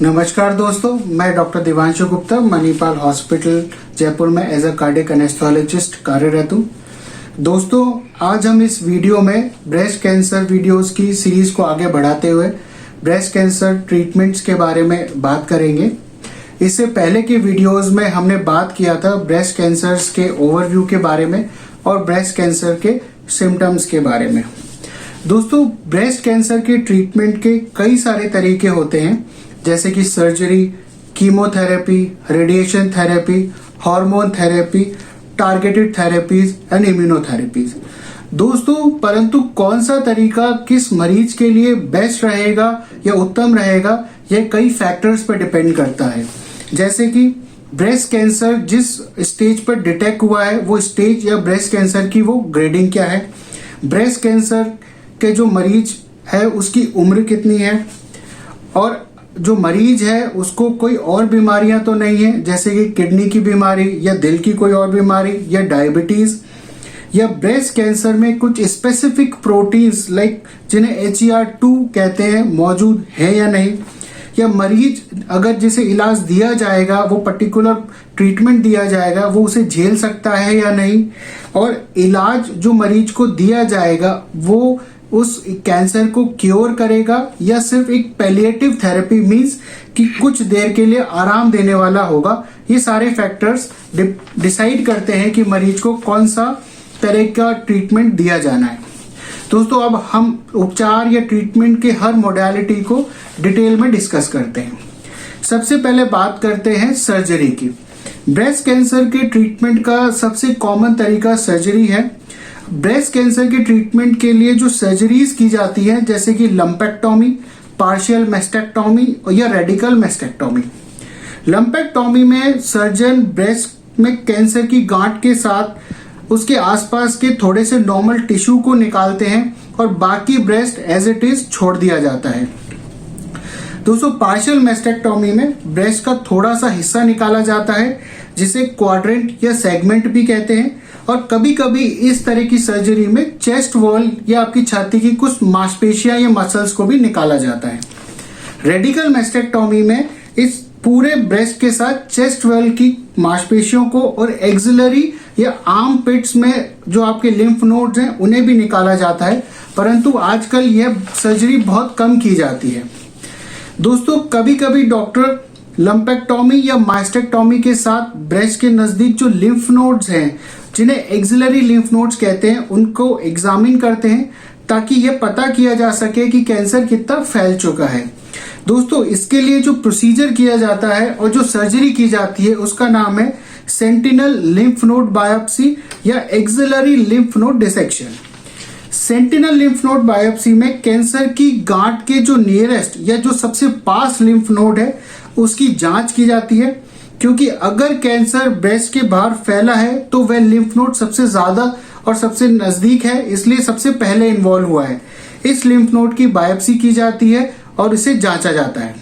नमस्कार दोस्तों, मैं डॉक्टर दिवांशु गुप्ता मणिपाल हॉस्पिटल जयपुर में एज अ कार्डियक एनेस्थेसियोलॉजिस्ट कार्यरत हूँ। दोस्तों, आज हम इस वीडियो में ब्रेस्ट कैंसर वीडियोस की सीरीज को आगे बढ़ाते हुए ब्रेस्ट कैंसर ट्रीटमेंट्स के बारे में बात करेंगे। इससे पहले के वीडियोस में हमने बात किया था ब्रेस्ट कैंसर्स के ओवरव्यू के बारे में और ब्रेस्ट कैंसर के सिम्टम्स के बारे में। दोस्तों, ब्रेस्ट कैंसर के ट्रीटमेंट के कई सारे तरीके होते हैं, जैसे कि surgery, chemotherapy, radiation therapy, hormone therapy, targeted therapies and immunotherapies. दोस्तों, परंतु कौन सा तरीका किस मरीज के लिए बेस्ट रहेगा या उत्तम रहेगा, यह कई फैक्टर्स पर डिपेंड करता है। जैसे कि ब्रेस्ट कैंसर जिस स्टेज पर डिटेक्ट हुआ है वो स्टेज या ब्रेस्ट कैंसर की वो ग्रेडिंग क्या है, ब्रेस्ट कैंसर के जो मरीज है उसकी उम्र कितनी है, और जो मरीज है उसको कोई और बीमारियां तो नहीं है, जैसे कि किडनी की बीमारी या दिल की कोई और बीमारी या डायबिटीज, या ब्रेस्ट कैंसर में कुछ स्पेसिफिक प्रोटीन्स लाइक जिन्हें HER2 कहते हैं मौजूद है या नहीं, या मरीज अगर जिसे इलाज दिया जाएगा, वो पर्टिकुलर ट्रीटमेंट दिया जाएगा, वो उसे झेल सकता है या नहीं, और इलाज जो मरीज को दिया जाएगा वो उस कैंसर को क्योर करेगा या सिर्फ एक पैलिएटिव थेरेपी मींस कि कुछ देर के लिए आराम देने वाला होगा। ये सारे फैक्टर्स डिसाइड करते हैं कि मरीज को कौन सा तरह का ट्रीटमेंट दिया जाना है। दोस्तों, अब हम उपचार या ट्रीटमेंट के हर मोडालिटी को डिटेल में डिस्कस करते हैं। सबसे पहले बात करते हैं सर्जरी की। ब्रेस्ट कैंसर के ट्रीटमेंट का सबसे कॉमन तरीका सर्जरी है। ब्रेस्ट कैंसर के ट्रीटमेंट के लिए जो सर्जरीज की जाती है, जैसे कि लंपेक्टोमी, पार्शियल मेस्टेक्टोमी या रेडिकल मेस्टेक्टोमी। लंपेक्टोमी में सर्जन ब्रेस्ट में कैंसर की गांठ के साथ उसके आसपास के थोड़े से नॉर्मल टिश्यू को निकालते हैं और बाकी ब्रेस्ट एज इट इज छोड़ दिया जाता है। दोस्तों, पार्शियल मेस्टेक्टोमी में ब्रेस्ट का थोड़ा सा हिस्सा निकाला जाता है, जिसे क्वाड्रेंट या सेगमेंट भी कहते हैं, और कभी कभी इस तरह की सर्जरी में चेस्ट वॉल या आपकी छाती की कुछ मांसपेशियां या मसल्स को भी निकाला जाता है। रेडिकल मेस्टेक्टोमी में इस पूरे ब्रेस्ट के साथ चेस्ट वॉल की मांसपेशियों को और एक्सिलरी या आर्म पिट्स में जो आपके लिम्फ नोड्स हैं उन्हें भी निकाला जाता है, परंतु आजकल यह सर्जरी बहुत कम की जाती है। दोस्तों, कभी कभी डॉक्टर लंपेक्टोमी या मास्टेक्टोमी के साथ ब्रेस्ट के नजदीक जो लिम्फ नोड्स हैं, जिन्हें एक्सिलरी लिम्फ नोड्स कहते हैं, उनको एग्जामिन करते हैं ताकि यह पता किया जा सके कि कैंसर कितना फैल चुका है। दोस्तों, इसके लिए जो प्रोसीजर किया जाता है और जो सर्जरी की जाती है उसका नाम है सेंटिनल लिम्फ नोड बायोप्सी या axillary lymph node dissection. Sentinel lymph node biopsy में कैंसर की गांठ के जो नियरेस्ट या जो सबसे पास लिम्फ नोड है उसकी जांच की जाती है, क्योंकि अगर कैंसर ब्रेस्ट के बाहर फैला है तो वह लिम्फ नोड सबसे ज्यादा और सबसे नजदीक है, इसलिए सबसे पहले इन्वॉल्व हुआ है। इस लिम्फ नोड की बायोप्सी की जाती है और इसे जांचा जाता है।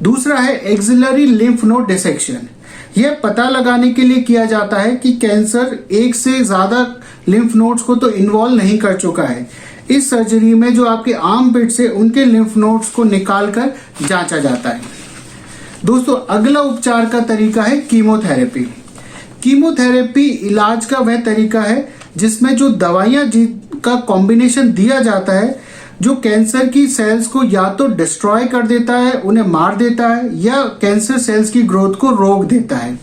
दूसरा है एक्सिलरी लिम्फ नोड डिसेक्शन। यह पता लगाने के लिए किया जाता है कि कैंसर एक से ज्यादा लिम्फ नोड्स को तो इन्वॉल्व नहीं कर चुका है। इस सर्जरी में जो आपके आर्म पिट से उनके लिम्फ नोड्स को निकालकर जांचा जाता है। दोस्तों, अगला उपचार का तरीका है कीमोथेरेपी। कीमोथेरेपी इलाज का वह तरीका है जिसमें जो दवाइयां का कॉम्बिनेशन दिया जाता है जो कैंसर की सेल्स को या तो डिस्ट्रॉय कर देता है, उन्हें मार देता है, या कैंसर सेल्स की ग्रोथ को रोक देता है।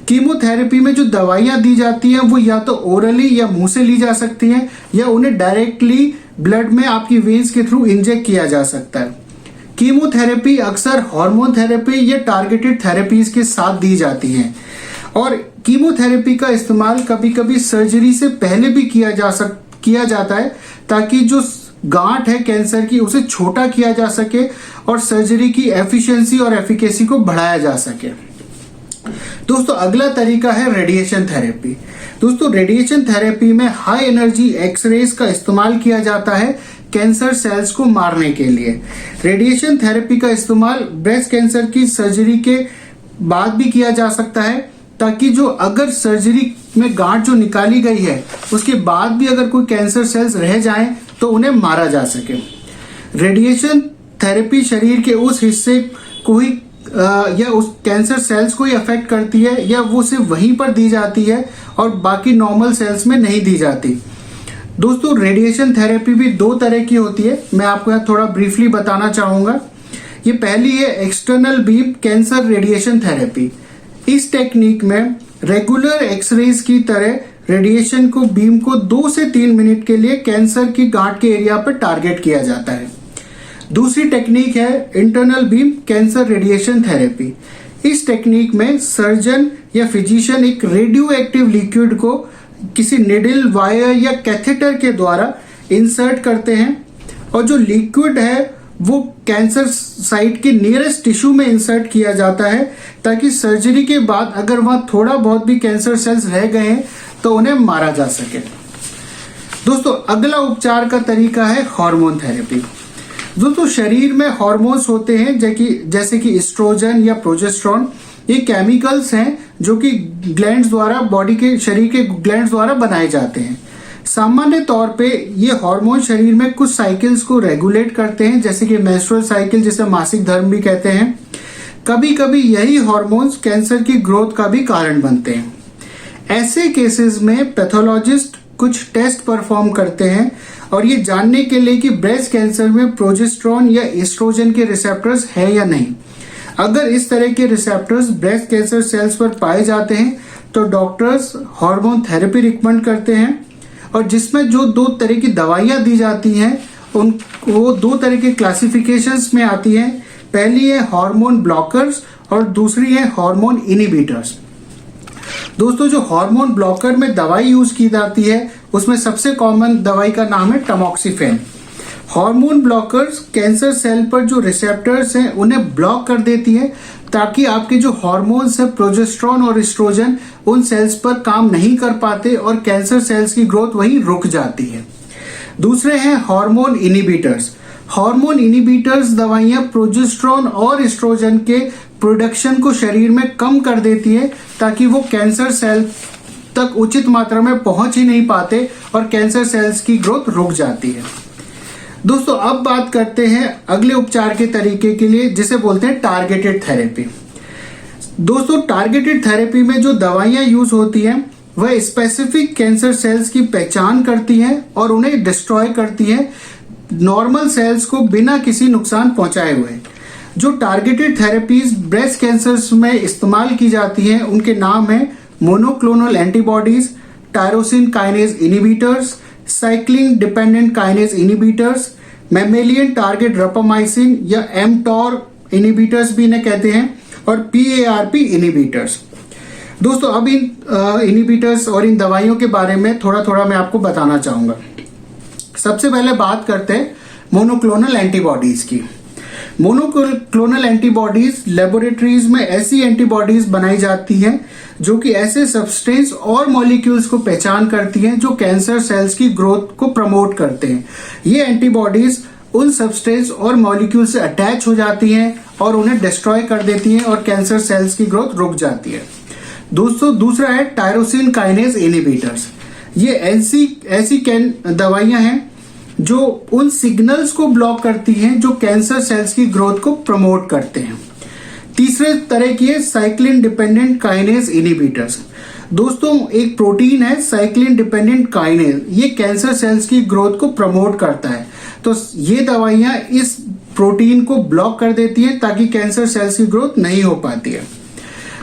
कीमोथेरेपी में जो दवाइयां दी जाती हैं वो या तो ओरली या मुंह से ली जा सकती हैं, या उन्हें डायरेक्टली ब्लड में आपकी वेन्स के थ्रू इंजेक्ट किया जा सकता है। कीमोथेरेपी अक्सर हार्मोन थेरेपी या टारगेटेड थेरेपीज के साथ दी जाती हैं, और कीमोथेरेपी का इस्तेमाल कभी कभी सर्जरी से पहले भी किया जाता है ताकि जो गांठ है कैंसर की उसे छोटा किया जा सके और सर्जरी की एफिशिएंसी और एफिकेसी को बढ़ाया जा सके। दोस्तों, अगला तरीका है रेडिएशन थेरेपी। दोस्तों, रेडिएशन थेरेपी में हाई एनर्जी एक्सरेज का इस्तेमाल किया जाता है कैंसर सेल्स को मारने के लिए। रेडिएशन थेरेपी का इस्तेमाल ब्रेस्ट कैंसर की सर्जरी के बाद भी किया जा सकता है, ताकि जो अगर सर्जरी में गांठ जो निकाली गई है उसके बाद भी अगर कोई कैंसर सेल्स रह जाएं तो उन्हें मारा जा सके। रेडिएशन थेरेपी शरीर के उस हिस्से कोई या उस कैंसर सेल्स को ही अफेक्ट करती है या वो सिर्फ वहीं पर दी जाती है और बाकी नॉर्मल सेल्स में नहीं दी जाती। दोस्तों रेडिएशन थेरेपी भी दो तरह की होती है, मैं आपको यहाँ थोड़ा ब्रीफली बताना चाहूँगा। ये पहली है external beam cancer radiation therapy. इस टेक्निक में रेगुलर एक्सरेज की तरह रेडिएशन को बीम को 2 से 3 मिनट के लिए कैंसर की गांठ के एरिया पर टारगेट किया जाता है। दूसरी टेक्निक है internal beam cancer radiation therapy. इस टेक्निक में सर्जन या फिजिशियन एक रेडियो एक्टिव लिक्विड को किसी निडल, वायर या कैथेटर के द्वारा इंसर्ट करते हैं और जो लिक्विड है वो कैंसर साइट के नियरेस्ट टिश्यू में इंसर्ट किया जाता है ताकि सर्जरी के बाद अगर वहां थोड़ा बहुत भी कैंसर सेल्स रह गए हैं तो उन्हें मारा जा सके। दोस्तों अगला उपचार का तरीका है हार्मोन थेरेपी। दोस्तों शरीर में हार्मोन्स होते हैं जैसे कि एस्ट्रोजन या प्रोजेस्टेरोन। ये केमिकल्स हैं जो कि ग्लैंड्स द्वारा, बॉडी के शरीर के ग्लैंड्स द्वारा बनाए जाते हैं। सामान्य तौर पे ये हार्मोन शरीर में कुछ साइकिल्स को रेगुलेट करते हैं, जैसे कि मेंस्ट्रुअल साइकिल, जिसे मासिक धर्म भी कहते हैं। कभी कभी यही हार्मोन्स कैंसर की ग्रोथ का भी कारण बनते हैं। ऐसे केसेस में पैथोलॉजिस्ट कुछ टेस्ट परफॉर्म करते हैं और ये जानने के लिए कि ब्रेस्ट कैंसर में प्रोजेस्टेरोन या एस्ट्रोजन के रिसेप्टर्स है या नहीं। अगर इस तरह के रिसेप्टर्स ब्रेस्ट कैंसर सेल्स पर पाए जाते हैं तो डॉक्टर्स हार्मोन थेरेपी रिकमेंड करते हैं और जिसमें जो 2 तरह की दवाइयां दी जाती हैं वो 2 तरह के क्लासिफिकेशंस में आती हैं। पहली है हार्मोन ब्लॉकर्स और दूसरी है हार्मोन इनहिबिटर्स। दोस्तों जो हार्मोन ब्लॉकर में दवाई यूज की जाती है उसमें सबसे कॉमन दवाई का नाम है टमॉक्सिफेन। हार्मोन ब्लॉकर्स कैंसर सेल पर जो रिसेप्टर्स हैं उन्हें ब्लॉक कर देती है ताकि आपके जो हार्मोन्स है प्रोजेस्टेरोन और एस्ट्रोजन उन सेल्स पर काम नहीं कर पाते और कैंसर सेल्स की ग्रोथ वहीं रुक जाती है। दूसरे हैं हार्मोन इनहिबिटर्स। हार्मोन इनहिबिटर्स दवाइयां प्रोजेस्टेरोन और एस्ट्रोजन के प्रोडक्शन को शरीर में कम कर देती है ताकि वो कैंसर सेल तक उचित मात्रा में पहुंच ही नहीं पाते और कैंसर सेल्स की ग्रोथ रुक जाती है। दोस्तों अब बात करते हैं अगले उपचार के तरीके के लिए, जिसे बोलते हैं टारगेटेड थेरेपी। दोस्तों टारगेटेड थेरेपी में जो दवाइयां यूज होती हैं वह स्पेसिफिक कैंसर सेल्स की पहचान करती हैं और उन्हें डिस्ट्रॉय करती हैं नॉर्मल सेल्स को बिना किसी नुकसान पहुंचाए हुए। जो टारगेटेड थेरेपीज ब्रेस्ट कैंसर में इस्तेमाल की जाती हैं उनके नाम है monoclonal antibodies, tyrosine kinase inhibitors, cyclin dependent kinase inhibitors, mammalian target rapamycin या एमटॉर इनहिबिटर्स भी इन्हें कहते हैं, और पीएआरपी इनहिबिटर्स। दोस्तों अब इन इनहिबिटर्स और इन दवाइयों के बारे में थोड़ा थोड़ा मैं आपको बताना चाहूंगा। सबसे पहले बात करते हैं मोनोक्लोनल एंटीबॉडीज की। मोनोक्लोनल एंटीबॉडीज लेबोरेटरीज में ऐसी एंटीबॉडीज बनाई जाती हैं जो कि ऐसे सब्सटेंस और मॉलिक्यूल्स को पहचान करती हैं जो कैंसर सेल्स की ग्रोथ को प्रमोट करते हैं। ये एंटीबॉडीज उन सब्सटेंस और मॉलिक्यूल से अटैच हो जाती हैं और उन्हें डिस्ट्रॉय कर देती हैं और कैंसर सेल्स की ग्रोथ रुक जाती है। दोस्तों दूसरा है टायरोसिन काइनेज इनहिबिटर्स। ये ऐसी दवाइयां हैं जो उन सिग्नल्स को ब्लॉक करती हैं जो कैंसर सेल्स की ग्रोथ को प्रमोट करते हैं। तीसरे तरह की है साइक्लिन डिपेंडेंट काइनेज इनहिबिटर्स। दोस्तों एक प्रोटीन है साइक्लिन डिपेंडेंट काइनेज, ये कैंसर सेल्स की ग्रोथ को प्रमोट करता है। तो ये दवाइयां इस प्रोटीन को ब्लॉक कर देती हैं ताकि कैंसर सेल्स की ग्रोथ नहीं हो पाती है।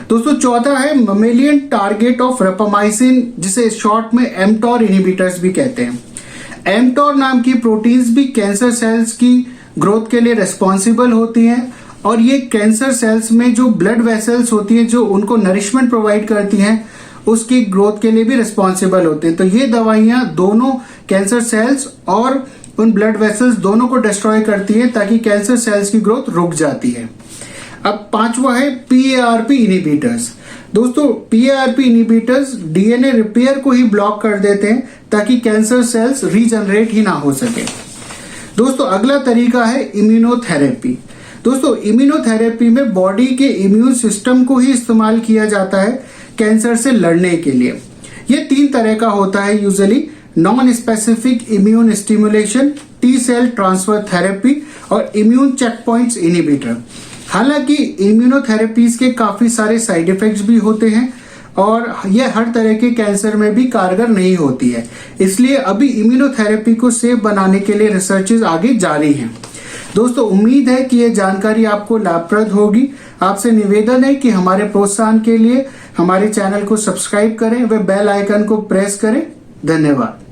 दोस्तों चौथा है ममेलियन टारगेट ऑफ रपामाइसिन, जिसे शॉर्ट में एमटॉर इनहिबिटर्स भी कहते हैं। एमटॉर नाम की प्रोटीन्स भी कैंसर सेल्स की ग्रोथ के लिए रेस्पॉन्सिबल होती हैं और ये कैंसर सेल्स में जो ब्लड वेसल्स होती हैं जो उनको नरिशमेंट प्रोवाइड करती हैं उसकी ग्रोथ के लिए भी रिस्पॉन्सिबल होते हैं। तो ये दवाइयां दोनों कैंसर सेल्स और उन ब्लड वेसल्स दोनों को डिस्ट्रॉय करती है ताकि कैंसर सेल्स की ग्रोथ रुक जाती है। अब पांचवा है पीएआरपी इनहिबिटर्स। दोस्तों पीएआरपी इनहिबिटर्स डीएनए रिपेयर को ही ब्लॉक कर देते हैं ताकि कैंसर सेल्स रीजनरेट ही ना हो सके। दोस्तों अगला तरीका है इम्यूनोथेरेपी। दोस्तों इम्यूनोथेरेपी में बॉडी के इम्यून सिस्टम को ही इस्तेमाल किया जाता है कैंसर से लड़ने के लिए। ये 3 तरह का होता है usually: non specific immune stimulation, T cell transfer therapy और इम्यून चेक पॉइंट्स इनहिबिटर। हालांकि इम्यूनोथेरेपीज के काफी सारे साइड इफेक्ट्स भी होते हैं और यह हर तरह के कैंसर में भी कारगर नहीं होती है, इसलिए अभी इम्यूनोथेरेपी को सेफ बनाने के लिए रिसर्चेस आगे जारी हैं। दोस्तों, उम्मीद है कि यह जानकारी आपको लाभप्रद होगी। आपसे निवेदन है कि हमारे प्रोत्साहन के लिए हमारे चैनल को सब्सक्राइब करें व बेल आइकन को प्रेस करें। धन्यवाद।